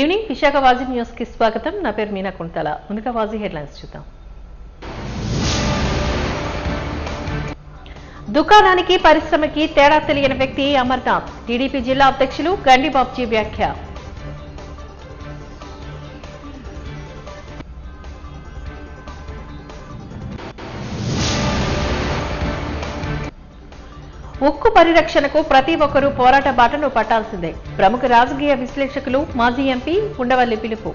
Good evening Visakha వాజీ news కి స్వాగతం. నా పేరు మీనా కుంతల. ముందుగా వాజీ హెడ్లైన్స్ చూద్దాం. దుకాణానికి పరిశ్రమకి తేడా తెలియని వ్యక్తి అమర్నాథ్. టీడీపీ జిల్లా అధ్యక్షులు గండి బాబ్జీ వ్యాఖ్య. ఉక్కు పరిరక్షణకు ప్రతి ఒక్కరూ పోరాట బాటను పట్టాల్సిందే. ప్రముఖ రాజకీయ విశ్లేషకులు మాజీ ఎంపీ ఉండవల్లి పిలుపు.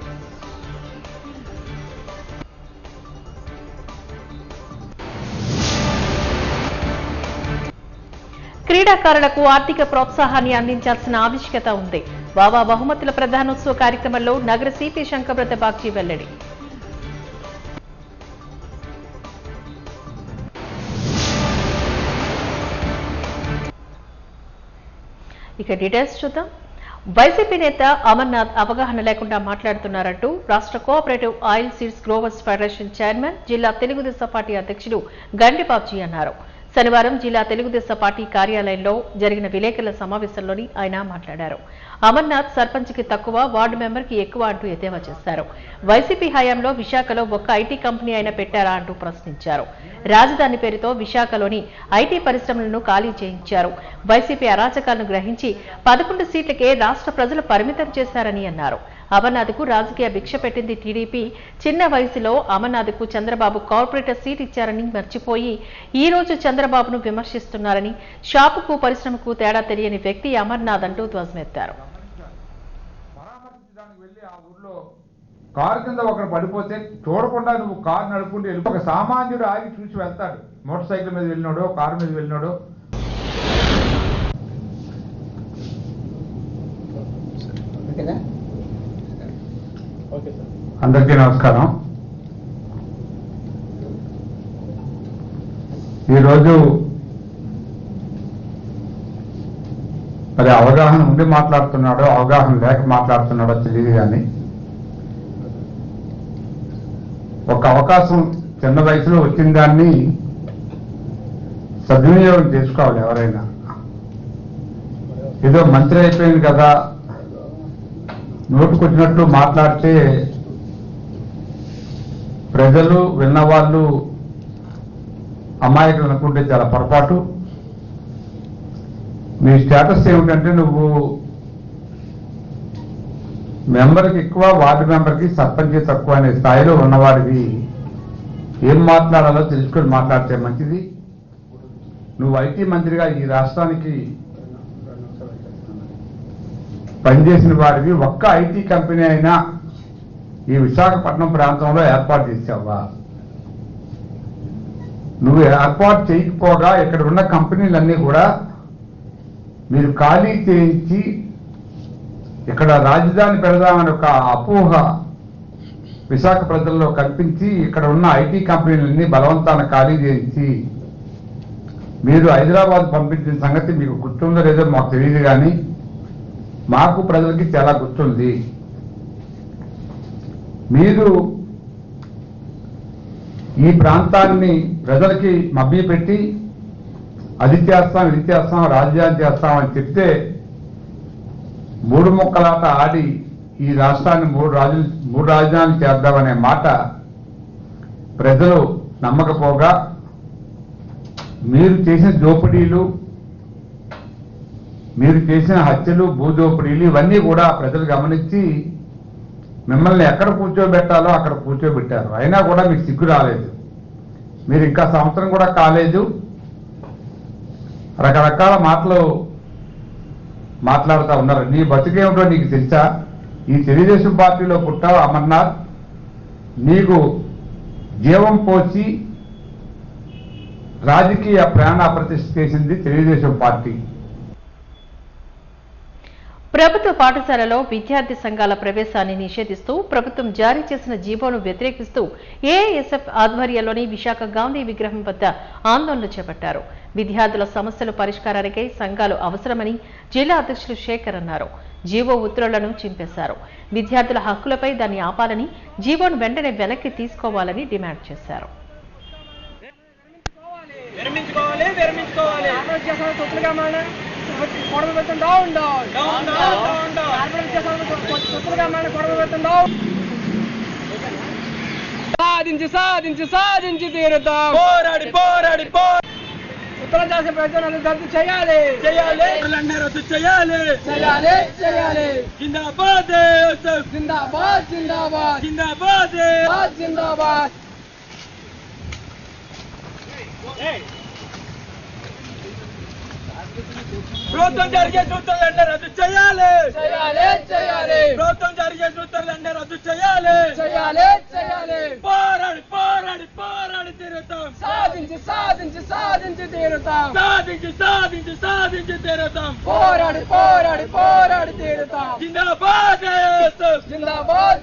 క్రీడాకారులకు ఆర్థిక ప్రోత్సాహాన్ని అందించాల్సిన ఆవశ్యకత ఉంది. బాబా బహుమతుల ప్రధానోత్సవ కార్యక్రమంలో నగర సిపి శంకరబ్రత బాగ్జీ వెల్లడి. ఇక డీటెయిల్స్ చూద్దాం. వైసీపీ నేత అమర్నాథ్ అవగాహన లేకుండా మాట్లాడుతున్నారంటూ రాష్ట్ర cooperative oil seeds growers federation chairman, జిల్లా తెలుగుదేశం పార్టీ అధ్యక్షుడు గండి బాబ్జీ అన్నారు. శనివారం జిల్లా తెలుగుదేశం పార్టీ కార్యాలయంలో జరిగిన విలేకరుల సమావేశంలోని ఆయన మాట్లాడారు. అమర్నాథ్ సర్పంచ్కి తక్కువ, వార్డు మెంబర్కి ఎక్కువ అంటూ ఎద్దేవా చేశారు. వైసీపీ హయాంలో విశాఖలో ఒక్క ఐటీ కంపెనీ అయినా పెట్టారా అంటూ ప్రశ్నించారు. రాజధాని పేరుతో విశాఖలోని ఐటీ పరిశ్రమలను ఖాళీ చేయించారు. వైసీపీ అరాచకాలను గ్రహించి 11 సీట్లకే రాష్ట్ర ప్రజలు పరిమితం చేశారని అన్నారు. అమర్నాథ్కు రాజకీయ భిక్ష పెట్టింది టీడీపీ. చిన్న వయసులో అమర్నాథ్కు చంద్రబాబు కార్పొరేటర్ సీట్ ఇచ్చారని మర్చిపోయి ఈ రోజు చంద్రబాబును విమర్శిస్తున్నారని, షాపుకు పరిశ్రమకు తేడా తెలియని వ్యక్తి అమర్నాథ్ అంటూ ధ్వజమెత్తారు. కారు కింద ఒకరు పడిపోతే చూడకుండా నువ్వు కారు నడుపుకుంటూ వెళ్ళి ఒక సామాన్యుడు ఆగి చూసి వెళ్తాడు. మోటార్ సైకిల్ మీద వెళ్ళినాడో కారు మీద వెళ్ళినాడో. అందరికీ నమస్కారం. ఈరోజు మరి అవగాహన ఉండి మాట్లాడుతున్నాడో అవగాహన లేక మాట్లాడుతున్నాడో తెలియదు, కానీ ఒక అవకాశం చిన్న వయసులో వచ్చిన దాన్ని సద్వినియోగం చేసుకోవాలి. ఎవరైనా ఏదో మంత్రి అయిపోయింది కదా నోటుకొచ్చినట్టు మాట్లాడితే ప్రజలు విన్నవాళ్ళు అమాయకులు అనుకుంటే చాలా పొరపాటు. మీ స్టేటస్ ఏమిటంటే నువ్వు మెంబర్కి ఎక్కువ, వార్డు మెంబర్కి సర్పంచ్ తక్కువ అనే స్థాయిలో ఉన్నవాడివి. ఏం మాట్లాడాలో తెలుసుకొని మాట్లాడితే మంచిది. నువ్వు ఐటీ మంత్రిగా ఈ రాష్ట్రానికి పనిచేసిన వాడివి. ఒక్క ఐటీ కంపెనీ అయినా ఈ విశాఖపట్నం ప్రాంతంలో ఏర్పాటు చేసావా? నువ్వు ఏర్పాటు చేయకపోగా ఇక్కడ ఉన్న కంపెనీలన్నీ కూడా మీరు ఖాళీ చేయించి ఇక్కడ రాజధాని పెడదామని ఒక అపోహ విశాఖ ప్రజల్లో కల్పించి ఇక్కడ ఉన్న ఐటీ కంపెనీలన్నీ బలవంతాన ఖాళీ చేయించి మీరు హైదరాబాద్ పంపించిన సంగతి మీకు గుర్తుందో లేదో మాకు తెలియదు, కానీ మాకు ప్రజలకి చాలా గుర్తుంది. మీరు ఈ ప్రాంతాన్ని ప్రజలకి మభ్యపెట్టి అది చేస్తాం, ఇది చేస్తాం, రాజధాని చేస్తామని చెప్తే 3 ముక్కలాట ఆడి ఈ రాష్ట్రాన్ని 3 రాజధానులు చేద్దామనే మాట ప్రజలు నమ్మకపోగా మీరు చేసిన దోపిడీలు, మీరు చేసిన హత్యలు, భూదోపిడీలు ఇవన్నీ కూడా ప్రజలు గమనించి మిమ్మల్ని ఎక్కడ కూర్చోబెట్టాలో అక్కడ కూర్చోబెట్టారు. అయినా కూడా మీకు సిగ్గు రాలేదు. మీరు ఇంకా సంవత్సరం కూడా కాలేదు, రకరకాల మాటలు మాట్లాడుతూ ఉన్నారు. నీ బతుకేమిటో నీకు తెలుసా? ఈ తెలుగుదేశం పార్టీలో పుట్టావు అమర్నాథ్. నీకు జీవం పోసి రాజకీయ ప్రాణ ప్రతిష్ఠ చేసింది తెలుగుదేశం పార్టీ. ప్రభుత్వ పాఠశాలలో విద్యార్థి సంఘాల ప్రవేశాన్ని నిషేధిస్తూ ప్రభుత్వం జారీ చేసిన జీవోను వ్యతిరేకిస్తూ ఏఐఎస్ఎఫ్ ఆధ్వర్యంలోని విశాఖ గాంధీ విగ్రహం వద్ద ఆందోళన చేపట్టారు. విద్యార్థుల సమస్యల పరిష్కారానికై సంఘాలు అవసరమని జిల్లా అధ్యక్షులు శేఖర్ అన్నారు. జీవో ఉత్తర్వులను చింపేశారు. విద్యార్థుల హక్కులపై దాన్ని ఆపాలని, జీవోను వెంటనే వెనక్కి తీసుకోవాలని డిమాండ్ చేశారు. సాధించి తీరుతాం. పోరాడి ఉత్తరం చేసే ప్రజలను రద్దు చేయాలి రద్దు చేయాలి జిందాబాద్ జిందాబాద్ జిందాబాద్ జిందాబాద్ జిందాబాద్. ప్రభుత్వం జారీ చేసిన ఉత్తర్వులన్నీ రద్దు చేయాలి ప్రభుత్వం జారీ చేసిన ఉత్తర్వులన్నీ రద్దు చేయాలి పోరాడి తీరుతాం. సాధించి తీరుతాం. పోరాడి తీరుతాం. జిందాబాద్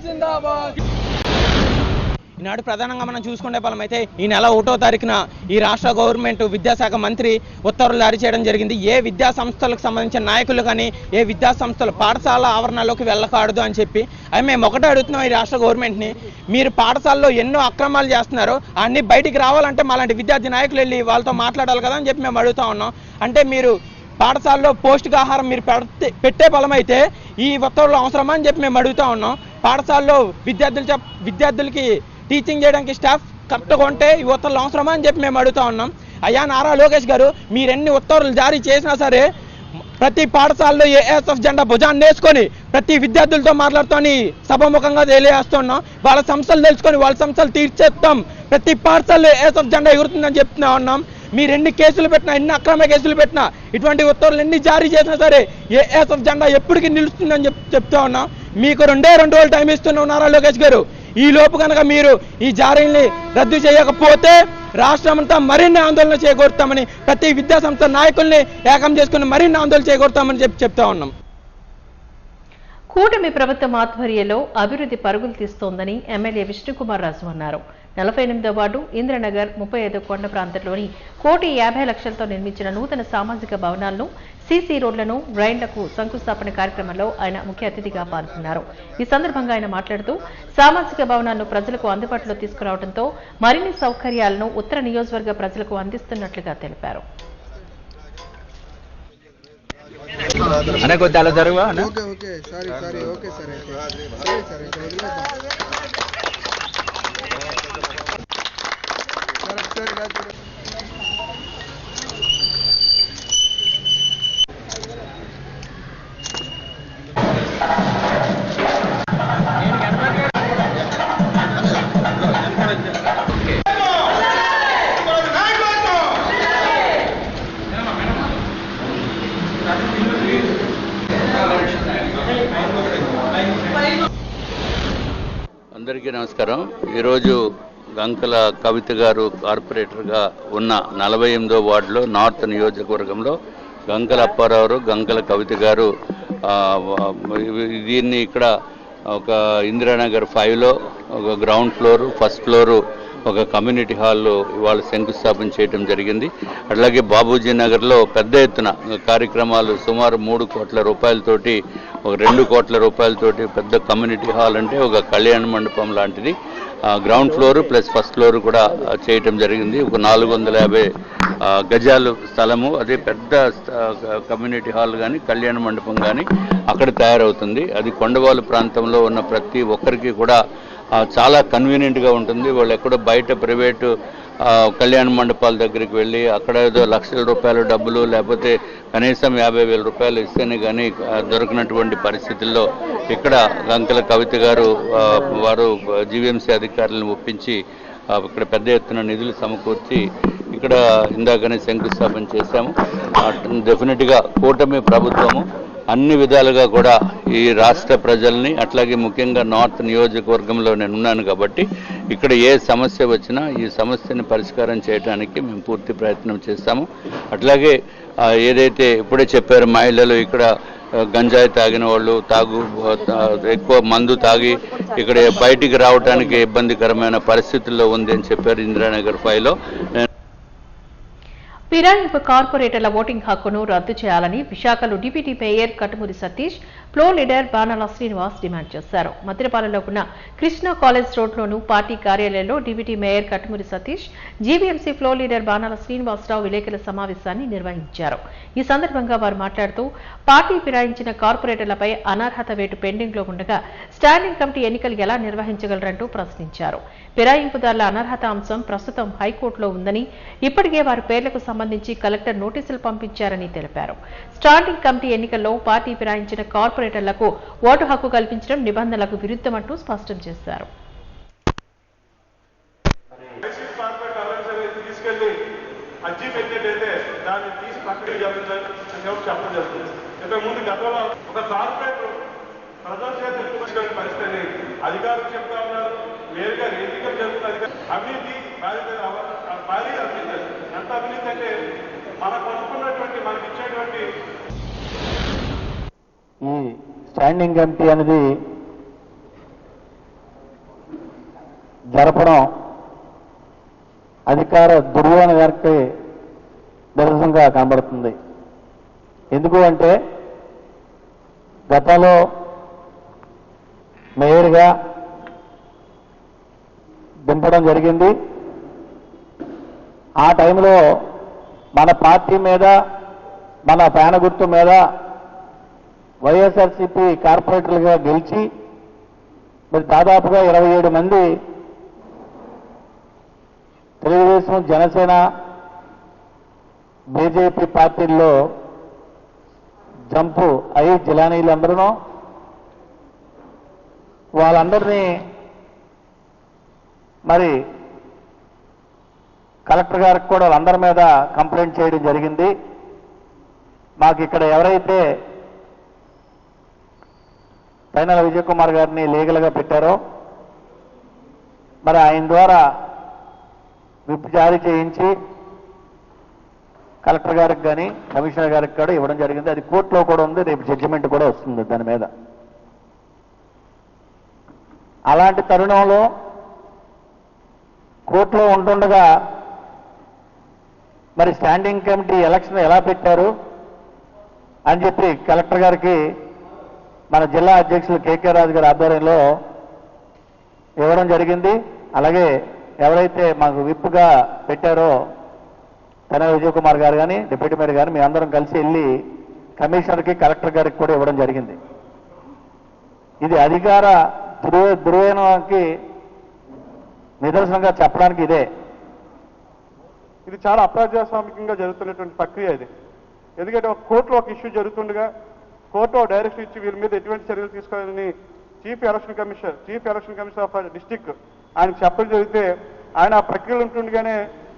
జిందాబాద్. ఈనాడు ప్రధానంగా మనం చూసుకునే ఫలం అయితే ఈ నెల 1వ తారీఖున ఈ రాష్ట్ర గవర్నమెంట్ విద్యాశాఖ మంత్రి ఉత్తర్వులు జారీ చేయడం జరిగింది. ఏ విద్యా సంస్థలకు సంబంధించిన నాయకులు కానీ ఏ విద్యా సంస్థలు పాఠశాల ఆవరణలోకి వెళ్ళకూడదు అని చెప్పి అవి మేము ఒకటే అడుగుతున్నాం ఈ రాష్ట్ర గవర్నమెంట్ని. మీరు పాఠశాలలో ఎన్నో అక్రమాలు చేస్తున్నారు, అన్ని బయటికి రావాలంటే మాలాంటి విద్యార్థి నాయకులు వెళ్ళి వాళ్ళతో మాట్లాడాలి కదా అని చెప్పి మేము అడుగుతా ఉన్నాం. అంటే మీరు పాఠశాలలో పౌష్టికాహారం మీరు పెట్టే ఫలం అయితే ఈ ఉత్తర్వులు అవసరమా అని చెప్పి మేము అడుగుతా ఉన్నాం. పాఠశాలలో విద్యార్థులకి టీచింగ్ చేయడానికి స్టాఫ్ కరెక్ట్గా ఉంటే ఈ ఉత్తర్వులు అవసరమా అని చెప్పి మేము అడుగుతా ఉన్నాం. అయ్యా నారా లోకేష్ గారు, మీరెన్ని ఉత్తర్వులు జారీ చేసినా సరే ప్రతి పాఠశాలలో ఏఎస్ఎఫ్ జెండా భుజాన్ని వేసుకొని ప్రతి విద్యార్థులతో మాట్లాడుతూ సభాముఖంగా తెలియజేస్తున్నాం. వాళ్ళ సమస్యలు తెలుసుకొని వాళ్ళ సమస్యలు తీర్చేస్తాం. ప్రతి పాఠశాలలో ఏఎస్ఎఫ్ జెండా ఎగురుతుందని చెప్తున్నా ఉన్నాం. మీరు ఎన్ని కేసులు పెట్టినా, ఎన్ని అక్రమ కేసులు పెట్టినా, ఇటువంటి ఉత్తర్వులు ఎన్ని జారీ చేసినా సరే ఏఎస్ఎఫ్ జెండా ఎప్పటికీ నిలుస్తుందని చెప్తా ఉన్నాం. మీకు 2 రోజులు టైం ఇస్తున్నాం నారా లోకేష్ గారు. ఈ లోపు కనుక మీరు ఈ జారీని రద్దు చేయకపోతే రాష్ట్రమంతా మరిన్ని ఆందోళన చేకూరుతామని, ప్రతి విద్యాసంస్థ నాయకుల్ని ఏకం చేసుకుని మరిన్ని ఆందోళన చేకూరుతామని చెప్తా ఉన్నాం. కూటమి ప్రభుత్వం ఆధ్వర్యంలో అభివృద్ధి పరుగులు తీస్తోందని ఎమ్మెల్యే విష్ణుకుమార్ రాజు అన్నారు. 48వ వార్డు ఇంద్రనగర్ 35 కొండ ప్రాంతంలోని 1,50,00,000తో నిర్మించిన నూతన సామాజిక భవనాలను, సీసీ రోడ్లను, డ్రైన్లకు శంకుస్థాపన కార్యక్రమంలో ఆయన ముఖ్య అతిథిగా పాల్గొన్నారు. ఈ సందర్భంగా ఆయన మాట్లాడుతూ సామాజిక భవనాలను ప్రజలకు అందుబాటులో తీసుకురావడంతో మరిన్ని సౌకర్యాలను ఉత్తర నియోజకవర్గ ప్రజలకు అందిస్తున్నట్లుగా తెలిపారు. అందరికీ నమస్కారం. ఈరోజు గంకల కవిత గారు కార్పొరేటర్గా ఉన్న 48వ వార్డులో నార్త్ నియోజకవర్గంలో గంకల అప్పారావు, గంకల కవిత గారు దీన్ని ఇక్కడ ఒక ఇందిరానగర్ 5లో ఒక గ్రౌండ్ ఫ్లోర్, ఫస్ట్ ఫ్లోరు ఒక కమ్యూనిటీ హాల్ ఇవాళ శంకుస్థాపన చేయడం జరిగింది. అట్లాగే బాబూజీ నగర్లో పెద్ద ఎత్తున కార్యక్రమాలు సుమారు 3 కోట్ల రూపాయలతోటి, ఒక 2 కోట్ల రూపాయలతోటి పెద్ద కమ్యూనిటీ హాల్ అంటే ఒక కళ్యాణ మండపం లాంటిది ground floor plus first floor కూడా చేయటం జరిగింది. ఒక 450 గజాలు స్థలము, అదే పెద్ద కమ్యూనిటీ హాల్ కానీ కళ్యాణ మండపం కానీ అక్కడ తయారవుతుంది. అది కొండవాలు ప్రాంతంలో ఉన్న ప్రతి ఒక్కరికి కూడా చాలా కన్వీనియంట్గా ఉంటుంది. వాళ్ళు ఎక్కడో బయట ప్రైవేటు కళ్యాణ మండపాల దగ్గరికి వెళ్ళి అక్కడ ఏదో లక్షల రూపాయల డబ్బులు లేకపోతే కనీసం 50,000 రూపాయలు ఇస్తేనే కానీ దొరికినటువంటి పరిస్థితుల్లో ఇక్కడ గంకల కవిత గారు వారు జీవీఎంసీ అధికారులను ఒప్పించి ఇక్కడ పెద్ద ఎత్తున నిధులు సమకూర్చి ఇక్కడ ఇందాకనే శంకుస్థాపన చేశాము. డెఫినెట్గా కూటమి ప్రభుత్వము అన్ని విధాలుగా కూడా ఈ రాష్ట్ర ప్రజల్ని, అట్లాగే ముఖ్యంగా నార్త్ నియోజకవర్గంలో నేను ఉన్నాను కాబట్టి ఇక్కడ ఏ సమస్య వచ్చినా ఈ సమస్యని పరిష్కారం చేయడానికి మేము పూర్తి ప్రయత్నం చేస్తాము. అట్లాగే ఏదైతే ఇప్పుడే చెప్పారు మహిళలు ఇక్కడ గంజాయి తాగిన వాళ్ళు, ఎక్కువ మందు తాగి ఇక్కడ బయటికి రావడానికి ఇబ్బందికరమైన పరిస్థితుల్లో ఉంది అని చెప్పారు ఇందిరానగర్ 5లో. ఫిరాయింపు కార్పొరేటర్ల ఓటింగ్ హక్కును రద్దు చేయాలని విశాఖలో deputy mayor Katumuri Satish, floor leader Banala Srinivas demand చేశారు. మద్దిరపాలెంలో ఉన్న కృష్ణా కాలేజ్ రోడ్లోను పార్టీ కార్యాలయంలో deputy mayor Katumuri Satish, GVMC floor leader Banala Srinivasarao విలేకరుల సమావేశాన్ని నిర్వహించారు. ఈ సందర్భంగా వారు మాట్లాడుతూ పార్టీ ఫిరాయించిన కార్పొరేటర్లపై అనర్హత వేటు పెండింగ్ లో ఉండగా స్టాండింగ్ కమిటీ ఎన్నికలు ఎలా నిర్వహించగలరంటూ ప్రశ్నించారు. ఫిరాయింపుదారుల అనర్హత అంశం ప్రస్తుతం హైకోర్టులో ఉందని, ఇప్పటికే వారి పేర్లకు సంబంధించి కలెక్టర్ నోటీసులు పంపించారని తెలిపారు. స్టాండింగ్ కమిటీ ఎన్నికల్లో పార్టీ ఫిరాయించిన కార్పొరేటర్లకు ఓటు హక్కు కల్పించడం నిబంధనలకు విరుద్ధమంటూ స్పష్టం చేశారు. అధికారులు చెప్తా ఉన్నారు, నేరుగా ఎన్నికలు జరుగుతుంది. అవినీతి భారీ అవినీతి. ఎంత అవినీతి అంటే మనకు అనుకున్నటువంటి మనకి ఇచ్చేటువంటి ఈ స్టాండింగ్ కమిటీ అనేది జరపడం అధికార దుర్వినియోగం గారికి నిరసనగా కనబడుతుంది. ఎందుకు అంటే గతంలో మేయర్గా దింపడం జరిగింది. ఆ టైంలో మన పార్టీ మీద, మన ఫ్యాన్ గుర్తు మీద వైఎస్ఆర్సీపీ కార్పొరేటర్లుగా గెలిచి మరి దాదాపుగా 27 మంది తెలుగుదేశం, జనసేన, బీజేపీ పార్టీల్లో జంపు అయి జిలానీలందరూ వాళ్ళందరినీ మరి కలెక్టర్ గారికి కూడా వాళ్ళందరి మీద కంప్లైంట్ చేయడం జరిగింది. మాకు ఇక్కడ ఎవరైతే పైనల విజయ్ కుమార్ గారిని లీగల్గా పెట్టారో మరి ఆయన ద్వారా విప్ జారీ చేయించి కలెక్టర్ గారికి కానీ కమిషనర్ గారికి కూడా ఇవ్వడం జరిగింది. అది కోర్టులో కూడా ఉంది, రేపు జడ్జిమెంట్ కూడా వస్తుంది దాని మీద. అలాంటి తరుణంలో కోర్టులో ఉంటుండగా మరి స్టాండింగ్ కమిటీ ఎలక్షన్ ఎలా పెట్టారు అని చెప్పి కలెక్టర్ గారికి మన జిల్లా అధ్యక్షులు కేకే రాజు గారి ఆధ్వర్యంలో ఇవ్వడం జరిగింది. అలాగే ఎవరైతే మాకు విప్గా పెట్టారో పైనల విజయ్ కుమార్ గారు కానీ డిప్యూటీ మేయర్ గారు మీ అందరం కలిసి వెళ్ళి కమిషనర్కి, కలెక్టర్ గారికి కూడా ఇవ్వడం జరిగింది. ఇది అధికార దుర్వినియోగానికి నిదర్శనంగా చెప్పడానికి ఇదే. ఇది చాలా అప్రజాస్వామికంగా జరుగుతున్నటువంటి ప్రక్రియ ఇది. ఎందుకంటే ఒక కోర్టులో ఒక ఇష్యూ జరుగుతుండగా కోర్టు డైరెక్షన్ ఇచ్చి వీళ్ళ మీద ఎటువంటి చర్యలు తీసుకోవాలని chief election commissioner of district ఆయనకు చెప్పడం జరిగితే ఆయన ఆ ప్రక్రియలు ఉంటుండగానే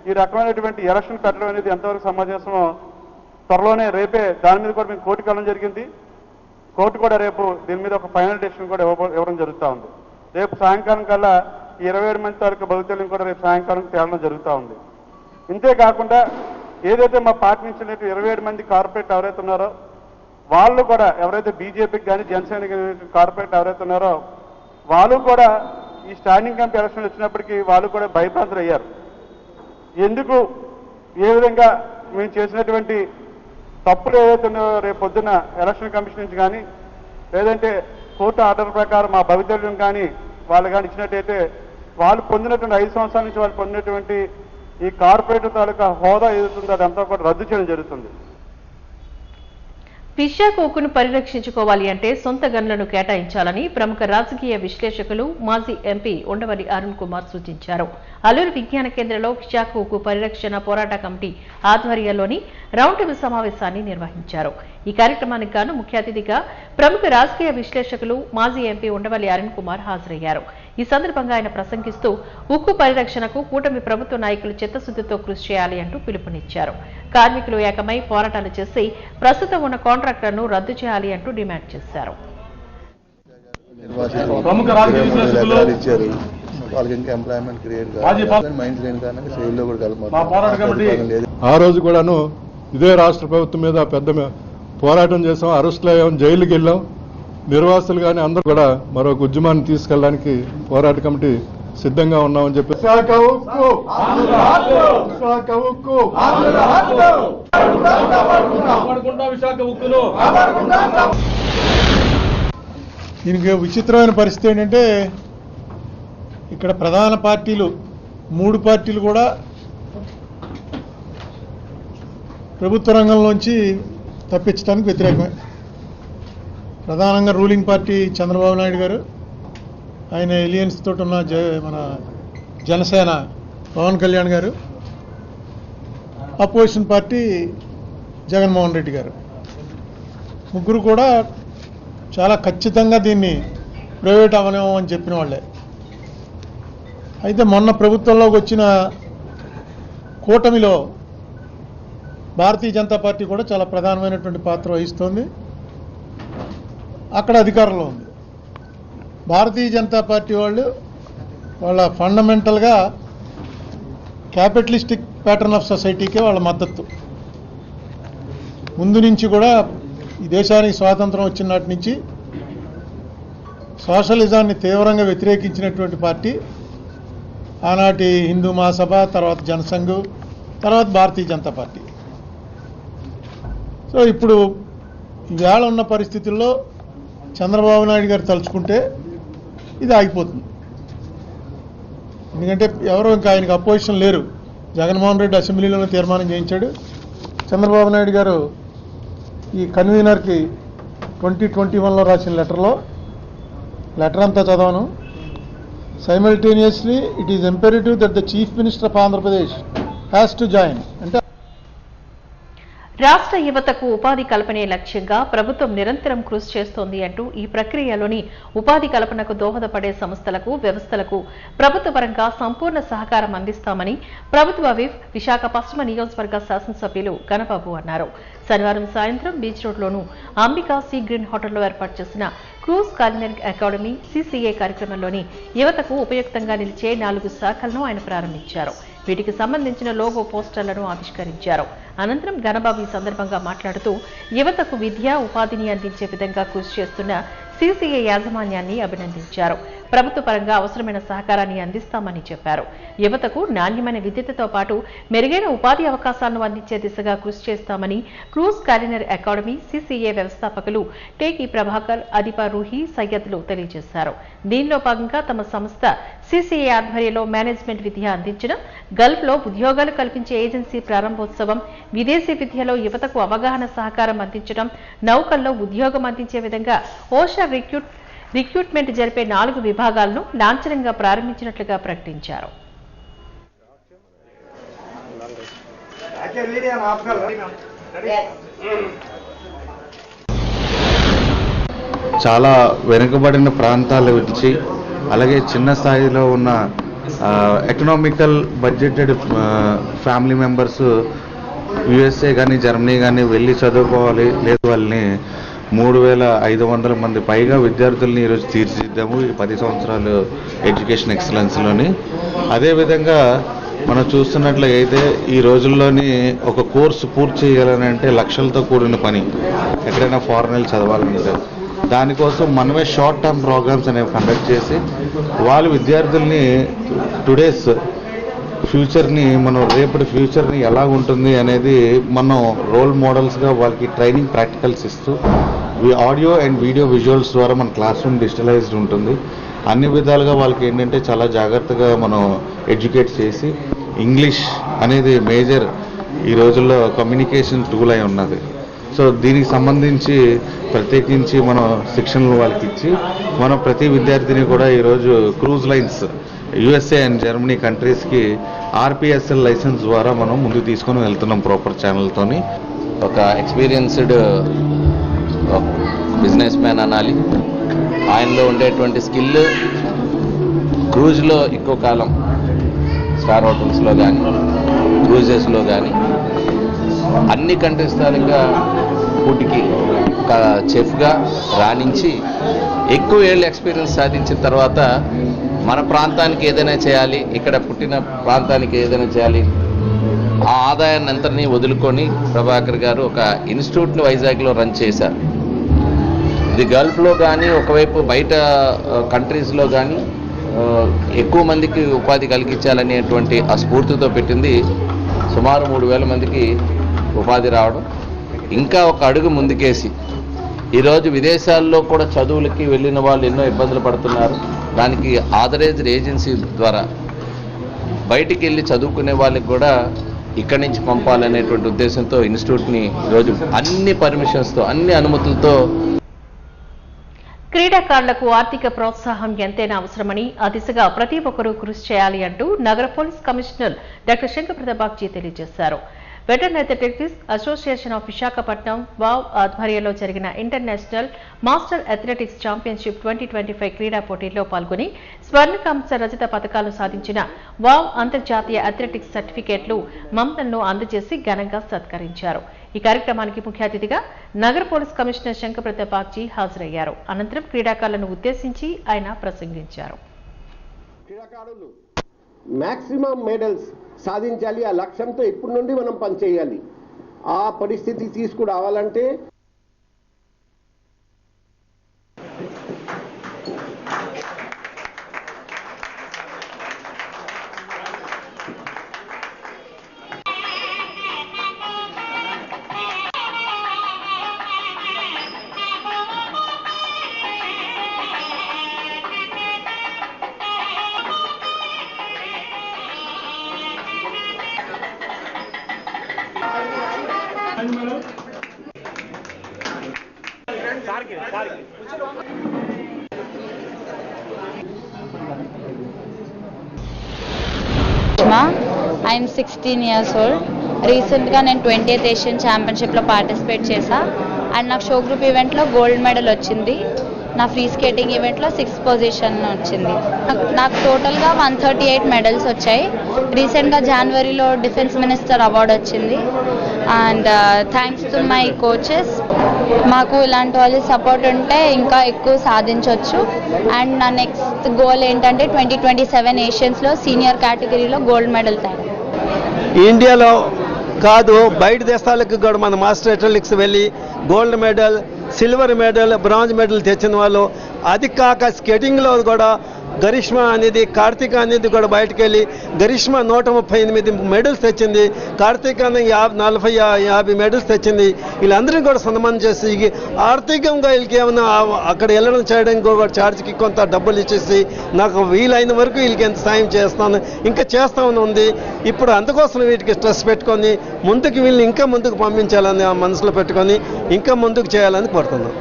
ఈ రకమైనటువంటి ఎలక్షన్ పెట్టడం అనేది ఎంతవరకు సమాజమో త్వరలోనే రేపే దాని మీద కూడా మేము కోర్టుకు వెళ్ళడం జరిగింది. కోర్టు కూడా రేపు దీని మీద ఒక ఫైనల్ డెసిషన్ కూడా ఇవ్వడం జరుగుతూ ఉంది. రేపు సాయంకాలం కల్లా 27 మంది తాలూకు భవితల్యం కూడా రేపు సాయంకాలం తేలడం జరుగుతూ ఉంది. ఇంతేకాకుండా ఏదైతే మా పార్టీ నుంచి 27 మంది కార్పొరేట్ ఎవరైతే ఉన్నారో వాళ్ళు కూడా ఎవరైతే బీజేపీకి కానీ జనసేనకి కార్పొరేట్ ఎవరైతే ఉన్నారో వాళ్ళు కూడా ఈ స్టాండింగ్ కమిటీ ఎలక్షన్ వచ్చినప్పటికీ వాళ్ళు కూడా భయభ్రాంతులు అయ్యారు. ఎందుకు ఏ విధంగా మేము చేసినటువంటి తప్పులు ఏవైతే ఉన్నాయో రేపు పొద్దున్న ఎలక్షన్ కమిషన్ నుంచి కానీ లేదంటే కోర్టు ఆర్డర్ ప్రకారం మా భవితవ్యం కానీ వాళ్ళు కానీ ఇచ్చినట్టయితే వాళ్ళు పొందినటువంటి 5 సంవత్సరాల నుంచి వాళ్ళు పొందినటువంటి ఈ కార్పొరేటర్ తాలూకా హోదా ఏదైతుందో అదంతా కూడా రద్దు చేయడం జరుగుతుంది. విశాఖ ఉక్కును పరిరక్షించుకోవాలి అంటే సొంత గన్లను కేటాయించాలని ప్రముఖ రాజకీయ విశ్లేషకులు మాజీ ఎంపీ ఉండవల్లి అరుణ్ కుమార్ సూచించారు. అల్లూరు విజ్ఞాన కేంద్రంలో విశాఖ ఉక్కు పరిరక్షణ పోరాట కమిటీ ఆధ్వర్యంలోని రౌండ్ టేబుల్ సమావేశాన్ని నిర్వహించారు. ఈ కార్యక్రమానికి గాను ముఖ్య అతిథిగా ప్రముఖ రాజకీయ విశ్లేషకులు మాజీ ఎంపీ ఉండవల్లి అరుణ్ కుమార్ హాజరయ్యారు. ఈ సందర్భంగా ఆయన ప్రసంగిస్తూ ఉక్కు పరిరక్షణకు కూటమి ప్రభుత్వ నాయకులు చిత్తశుద్ధితో కృషి చేయాలి అంటూ పిలుపునిచ్చారు. కార్మికులు ఏకమై పోరాటాలు చేసి ప్రస్తుతం ఉన్న కాంట్రాక్టర్ను రద్దు చేయాలి అంటూ డిమాండ్ చేశారు. ప్రముఖ రాజకీయ విశ్లేషకులు వాళ్ళకి ఇంకా ఎంప్లాయ్మెంట్ క్రియేట్ కావాలి, మైండ్స్ లేని కారణంగా సేల్లో కూడా కలపాలి. ఆ రోజు కూడాను ఇదే రాష్ట్ర ప్రభుత్వం మీద పెద్ద పోరాటం చేసాం, అరెస్టులు అయ్యాం, జైలుకి వెళ్ళాం. నిర్వాసులు కానీ అందరూ కూడా మరొక ఉద్యమాన్ని తీసుకెళ్ళడానికి పోరాట కమిటీ సిద్ధంగా ఉన్నామని చెప్పి దీనికి విచిత్రమైన పరిస్థితి ఏంటంటే ఇక్కడ ప్రధాన పార్టీలు 3 పార్టీలు కూడా ప్రభుత్వ రంగంలోంచి తప్పించడానికి వ్యతిరేకమే. ప్రధానంగా రూలింగ్ పార్టీ చంద్రబాబు నాయుడు గారు, ఆయన ఎలియన్స్ తోటి ఉన్న మన జనసేన పవన్ కళ్యాణ్ గారు, అపోజిషన్ పార్టీ జగన్మోహన్ రెడ్డి గారు, ముగ్గురు కూడా చాలా ఖచ్చితంగా దీన్ని ప్రైవేట్ అవలేమో అని చెప్పిన వాళ్ళే. అయితే మొన్న ప్రభుత్వంలోకి వచ్చిన కూటమిలో భారతీయ జనతా పార్టీ కూడా చాలా ప్రధానమైనటువంటి పాత్ర వహిస్తోంది, అక్కడ అధికారంలో ఉంది. భారతీయ జనతా పార్టీ వాళ్ళ ఫండమెంటల్గా క్యాపిటలిస్టిక్ ప్యాటర్న్ ఆఫ్ సొసైటీకే వాళ్ళ మద్దతు. ముందు నుంచి కూడా ఈ దేశానికి స్వాతంత్రం వచ్చినటి నుంచి సోషలిజాన్ని తీవ్రంగా వ్యతిరేకించినటువంటి పార్టీ ఆనాటి హిందూ మహాసభ, తర్వాత జనసంఘ్, తర్వాత భారతీయ జనతా పార్టీ. సో ఇప్పుడు ఈవేళ ఉన్న పరిస్థితుల్లో చంద్రబాబు నాయుడు గారు తలుచుకుంటే ఇది ఆగిపోతుంది. ఎందుకంటే ఎవరో ఇంకా ఆయనకు అపోజిషన్ లేరు. జగన్మోహన్ రెడ్డి అసెంబ్లీలోనే తీర్మానం చేయించాడు. చంద్రబాబు నాయుడు గారు ఈ కన్వీనర్కి 2021లో రాసిన లెటర్ అంతా చదవను. Simultaneously it is imperative that the chief minister of Andhra Pradesh has to join. అంటే రాష్ట్ర యువతకు ఉపాధి కల్పనే లక్ష్యంగా ప్రభుత్వం నిరంతరం కృషి చేస్తోంది అంటూ ఈ ప్రక్రియలోని ఉపాధి కల్పనకు దోహదపడే సంస్థలకు, వ్యవస్థలకు ప్రభుత్వ పరంగా సంపూర్ణ సహకారం అందిస్తామని ప్రభుత్వ విప్ విశాఖ పశ్చిమ నియోజకవర్గ శాసనసభ్యులు గణబాబు అన్నారు. శనివారం సాయంత్రం బీచ్ రోడ్లోను అంబికా సీ గ్రీన్ హోటల్లో ఏర్పాటు చేసిన క్రూజ్ కాలినరీ అకాడమీ CCA కార్యక్రమంలోని యువతకు ఉపయుక్తంగా నిలిచే 4 శాఖలను ఆయన ప్రారంభించారు. వీటికి సంబంధించిన లోగో పోస్టర్లను ఆవిష్కరించారు. అనంతరం గణబాబు ఈ సందర్భంగా మాట్లాడుతూ యువతకు విద్య, ఉపాధిని అందించే విధంగా కృషి చేస్తున్న CCA యాజమాన్యాన్ని అభినందించారు. ప్రభుత్వ పరంగా అవసరమైన సహకారాన్ని అందిస్తామని చెప్పారు. యువతకు నాణ్యమైన విద్యతో పాటు మెరుగైన ఉపాధి అవకాశాలను అందించే దిశగా కృషి చేస్తామని క్రూజ్ కాలినరీ అకాడమీ CCA వ్యవస్థాపకులు టేకి ప్రభాకర్, అదిపా రూహి, సయ్యద్లు తెలియజేశారు. దీనిలో భాగంగా తమ సంస్థ CCA ఆధ్వర్యంలో మేనేజ్మెంట్ విద్య అందించడం, గల్ఫ్లో ఉద్యోగాలు కల్పించే ఏజెన్సీ ప్రారంభోత్సవం, విదేశీ విద్యలో యువతకు అవగాహన సహకారం అందించడం, నౌకల్లో ఉద్యోగం అందించే విధంగా ఓషా రిక్రూట్మెంట్ జరిపే 4 విభాగాలను లాంఛనంగా ప్రారంభించినట్లుగా ప్రకటించారు. చాలా వెనుకబడిన ప్రాంతాల నుంచి అలాగే చిన్న స్థాయిలో ఉన్న economical budgeted family members USA కానీ జర్మనీ కానీ వెళ్ళి చదువుకోవాలి, లేదు వాళ్ళని 3500 మంది పైగా విద్యార్థుల్ని ఈరోజు తీర్చిదిద్దాము ఈ 10 సంవత్సరాలు ఎడ్యుకేషన్ ఎక్సలెన్స్లోని. అదేవిధంగా మనం చూస్తున్నట్లయితే ఈ రోజుల్లోని ఒక కోర్సు పూర్తి చేయాలని అంటే లక్షలతో కూడిన పని. ఎక్కడైనా ఫారెన్ చదవాలంటే దానికోసం మనమే షార్ట్ టర్మ్ ప్రోగ్రామ్స్ అనేవి కండక్ట్ చేసి వాళ్ళ విద్యార్థుల్ని టుడేస్ ఫ్యూచర్ని మనం రేపటి ఫ్యూచర్ని ఎలా ఉంటుంది అనేది మనం రోల్ మోడల్స్గా వాళ్ళకి ట్రైనింగ్ ప్రాక్టికల్స్ ఇస్తూ ఆడియో అండ్ వీడియో విజువల్స్ ద్వారా మన క్లాస్ రూమ్ డిజిటలైజ్డ్ ఉంటుంది. అన్ని విధాలుగా వాళ్ళకి ఏంటంటే చాలా జాగ్రత్తగా మనం ఎడ్యుకేట్ చేసి ఇంగ్లీష్ అనేది మేజర్ ఈ రోజుల్లో కమ్యూనికేషన్ టూల్ అయి ఉన్నది. సో దీనికి సంబంధించి ప్రత్యేకించి మనం శిక్షణలు వాళ్ళకి ఇచ్చి మనం ప్రతి విద్యార్థిని కూడా ఈరోజు cruise lines USA and Germany కంట్రీస్కి RPSL లైసెన్స్ ద్వారా మనం ముందుకు తీసుకొని వెళ్తున్నాం ప్రాపర్ ఛానల్తోని. ఒక ఎక్స్పీరియన్స్డ్ బిజినెస్ మ్యాన్ అనాలి. ఆయనలో ఉండేటువంటి స్కిల్ క్రూజ్లో ఎక్కువ కాలం స్టార్ హోటల్స్లో కానీ క్రూజెస్లో కానీ అన్ని కంట్రీస్ తాలూకా ఫుడ్కి ఒక చెఫ్గా రాణించి ఎక్కువ ఏళ్ళ ఎక్స్పీరియన్స్ సాధించిన తర్వాత మన ప్రాంతానికి ఏదైనా చేయాలి, ఇక్కడ పుట్టిన ప్రాంతానికి ఏదైనా చేయాలి, ఆ ఆదాయాన్ని అంతని వదులుకొని ప్రభాకర్ గారు ఒక ఇన్స్టిట్యూట్ని వైజాగ్లో రన్ చేశారు. ఇది గల్ఫ్లో కానీ ఒకవైపు బయట కంట్రీస్లో కానీ ఎక్కువ మందికి ఉపాధి కలిగించాలనేటువంటి ఆ స్ఫూర్తితో పెట్టింది. సుమారు 3,000 మందికి ఉపాధి రావడం, ఇంకా ఒక అడుగు ముందుకేసి ఈరోజు విదేశాల్లో కూడా చదువులకి వెళ్ళిన వాళ్ళు ఎన్నో ఇబ్బందులు పడుతున్నారు. దానికి ఆథరైజ్డ్ ఏజెన్సీ ద్వారా బయటికి వెళ్ళి చదువుకునే వాళ్ళకి కూడా ఇక్కడి నుంచి పంపాలనేటువంటి ఉద్దేశంతో ఇన్స్టిట్యూట్ని ఈరోజు అన్ని పర్మిషన్స్తో, అన్ని అనుమతులతో. క్రీడాకారులకు ఆర్థిక ప్రోత్సాహం ఎంతైనా అవసరమని, ఆ దిశగా ప్రతి ఒక్కరూ కృషి చేయాలి అంటూ నగర పోలీస్ కమిషనర్ డాక్టర్ శంకరప్రతాప్ తెలియజేశారు. Veteran athletics association of Visakhapatnam wow ఆధ్వర్యంలో జరిగిన ఇంటర్నేషనల్ మాస్టర్ అథ్లెటిక్స్ ఛాంపియన్షిప్ 2025 క్రీడా పోటీల్లో పాల్గొని స్వర్ణ, కాంస్య, రజత పతకాలు సాధించిన వావ్ అంతర్జాతీయ అథ్లెటిక్స్ సర్టిఫికేట్లు, మమతలను అందజేసి ఘనంగా సత్కరించారు. ఈ కార్యక్రమానికి ముఖ్య అతిథిగా నగర పోలీస్ కమిషనర్ శంకరప్రతాప్ హాజరయ్యారు. అనంతరం క్రీడాకారులను ఉద్దేశించి ఆయన ప్రసంగించారు. మాక్సిమం మెడల్స్ సాధించాలి, ఆ లక్ష్యంతో ఇప్పటి నుండి మనం పనిచేయాలి. ఆ పరిస్థితి తీసుకురావాలంటే ఐఎమ్ 16 years old. రీసెంట్గా నేను 20th ఏషియన్ ఛాంపియన్షిప్లో పార్టిసిపేట్ చేశా అండ్ నాకు షో గ్రూప్ ఈవెంట్లో గోల్డ్ మెడల్ వచ్చింది. నా ఫ్రీ స్కేటింగ్ ఈవెంట్లో 6th పొజిషన్ వచ్చింది. నాకు టోటల్గా 138 మెడల్స్ వచ్చాయి. రీసెంట్గా జనవరిలో డిఫెన్స్ మినిస్టర్ అవార్డు వచ్చింది. And thanks to my coaches. మాకు ఇలాంటి వాళ్ళ సపోర్ట్ ఉంటే ఇంకా ఎక్కువ సాధించవచ్చు. అండ్ నా నెక్స్ట్ గోల్ ఏంటంటే 2027 ఏషియన్స్లో సీనియర్ కేటగిరీలో గోల్డ్ మెడల్ తయారు. ఇండియాలో కాదు, బయట దేశాలకు కూడా మన మాస్టర్ అథ్లెటిక్స్ వెళ్ళి gold medal, silver medal, bronze medal తెచ్చిన వాళ్ళు. అది కాక స్కేటింగ్లో కూడా గరిష్మా అనేది, కార్తీక అనేది కూడా బయటకు వెళ్ళి గరిష్మా 138 మెడల్స్ తెచ్చింది. కార్తీక 40-50 మెడల్స్ తెచ్చింది. వీళ్ళందరినీ కూడా సన్మానం చేసి ఆర్థికంగా వీళ్ళకి ఏమైనా అక్కడ వెళ్ళడం చేయడానికి కూడా ఛార్జ్కి కొంత డబ్బులు ఇచ్చేసి నాకు వీలైన వరకు వీళ్ళకి ఎంత సాయం చేస్తాను, ఇంకా చేస్తామని ఉంది. ఇప్పుడు అందుకోసం వీటికి స్ట్రెస్ పెట్టుకొని ముందుకు వీళ్ళని ఇంకా ముందుకు పంపించాలని ఆ మనసులో పెట్టుకొని ఇంకా ముందుకు చేయాలని కోరుతున్నాను.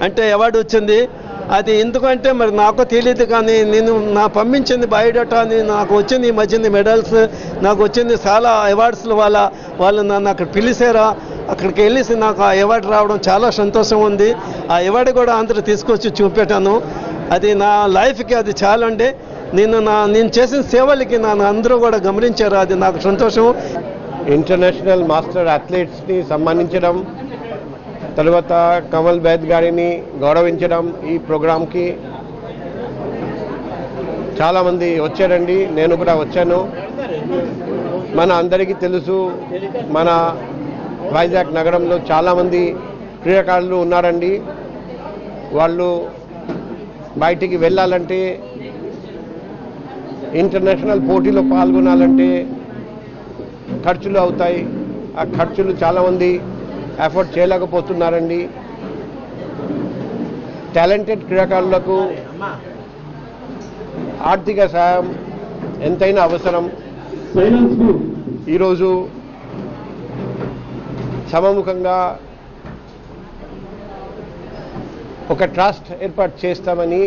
అంటే అవార్డు వచ్చింది, అది ఎందుకంటే మరి నాకు తెలియదు, కానీ నేను నా పంపించింది బయోడేటా అని నాకు వచ్చింది. ఈ మధ్యన మెడల్స్ నాకు వచ్చింది చాలా అవార్డ్స్ల వాళ్ళు నన్ను అక్కడ పిలిచారా, అక్కడికి వెళ్ళేసి నాకు ఆ అవార్డు రావడం చాలా సంతోషం ఉంది. ఆ అవార్డు కూడా అందరూ తీసుకొచ్చి చూపెట్టాను. అది నా లైఫ్కి అది చాలా అండి. నేను చేసిన సేవలకి నన్ను అందరూ కూడా గమనించారు, అది నాకు సంతోషం. ఇంటర్నేషనల్ మాస్టర్ అథ్లెట్స్ని సన్మానించడం, తర్వాత కమల్ బైద్ గారిని గౌరవించడం, ఈ ప్రోగ్రాంకి చాలామంది వచ్చారండి, నేను కూడా వచ్చాను. మన అందరికీ తెలుసు, మన వైజాగ్ నగరంలో చాలామంది క్రీడాకారులు ఉన్నారండి. వాళ్ళు బయటికి వెళ్ళాలంటే, ఇంటర్నేషనల్ పోటీలో పాల్గొనాలంటే ఖర్చులు అవుతాయి. ఆ ఖర్చులు చాలామంది ఎఫర్ట్ చేయలేకపోతున్నారండి. టాలెంటెడ్ క్రీడాకారులకు ఆర్థిక సాయం ఎంతైనా అవసరం. ఈరోజు సమాముఖంగా ఒక ట్రస్ట్ ఏర్పాటు చేస్తామని.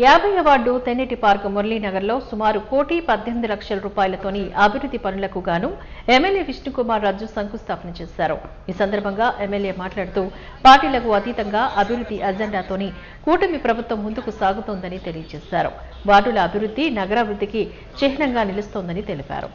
50వ వార్డు తెన్నేటి పార్క్ మురళీనగర్లో సుమారు 1,18,00,000 రూపాయలతోని అభివృద్ధి పనులకు గాను ఎమ్మెల్యే విష్ణుకుమార్ రాజు శంకుస్థాపన చేశారు. ఈ సందర్భంగా ఎమ్మెల్యే మాట్లాడుతూ పార్టీలకు అతీతంగా అభివృద్ధి అజెండాతోని కూటమి ప్రభుత్వం ముందుకు సాగుతోందని తెలియజేశారు. వార్డుల అభివృద్ధి నగరాభివృద్ధికి చిహ్నంగా నిలుస్తోందని తెలిపారు.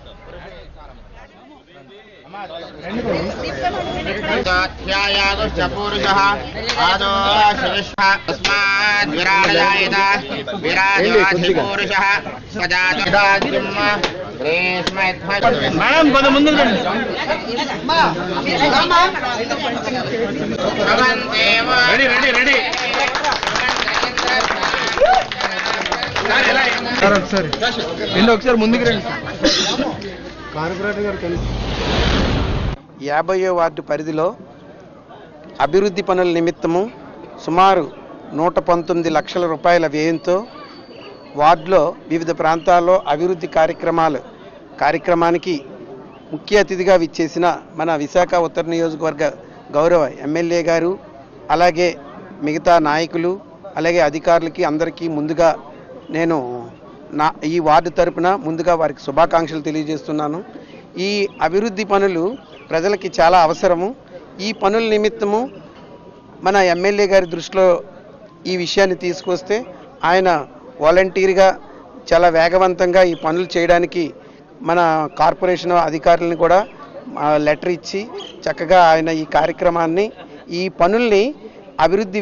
ఒకసారి ముందుకు రండి. 50వ వార్డు పరిధిలో అభివృద్ధి పనుల నిమిత్తము సుమారు 119 లక్షల రూపాయల వ్యయంతో వార్డులో వివిధ ప్రాంతాల్లో అభివృద్ధి కార్యక్రమానికి ముఖ్య అతిథిగా విచ్చేసిన మన విశాఖ ఉత్తర నియోజకవర్గ గౌరవ ఎమ్మెల్యే గారు, అలాగే మిగతా నాయకులు, అలాగే అధికారులకి అందరికీ ముందుగా నేను ఈ వార్డు తరపున ముందుగా వారికి శుభాకాంక్షలు తెలియజేస్తున్నాను. ఈ అభివృద్ధి పనులు ప్రజలకి చాలా అవసరము. ఈ పనుల నిమిత్తము మన ఎమ్మెల్యే గారి దృష్టిలో ఈ విషయాన్ని తీసుకొస్తే ఆయన వాలంటీర్గా చాలా వేగవంతంగా ఈ పనులు చేయడానికి మన కార్పొరేషన్ అధికారులను కూడా లెటర్ ఇచ్చి చక్కగా ఆయన ఈ కార్యక్రమాన్ని, ఈ పనుల్ని అభివృద్ధి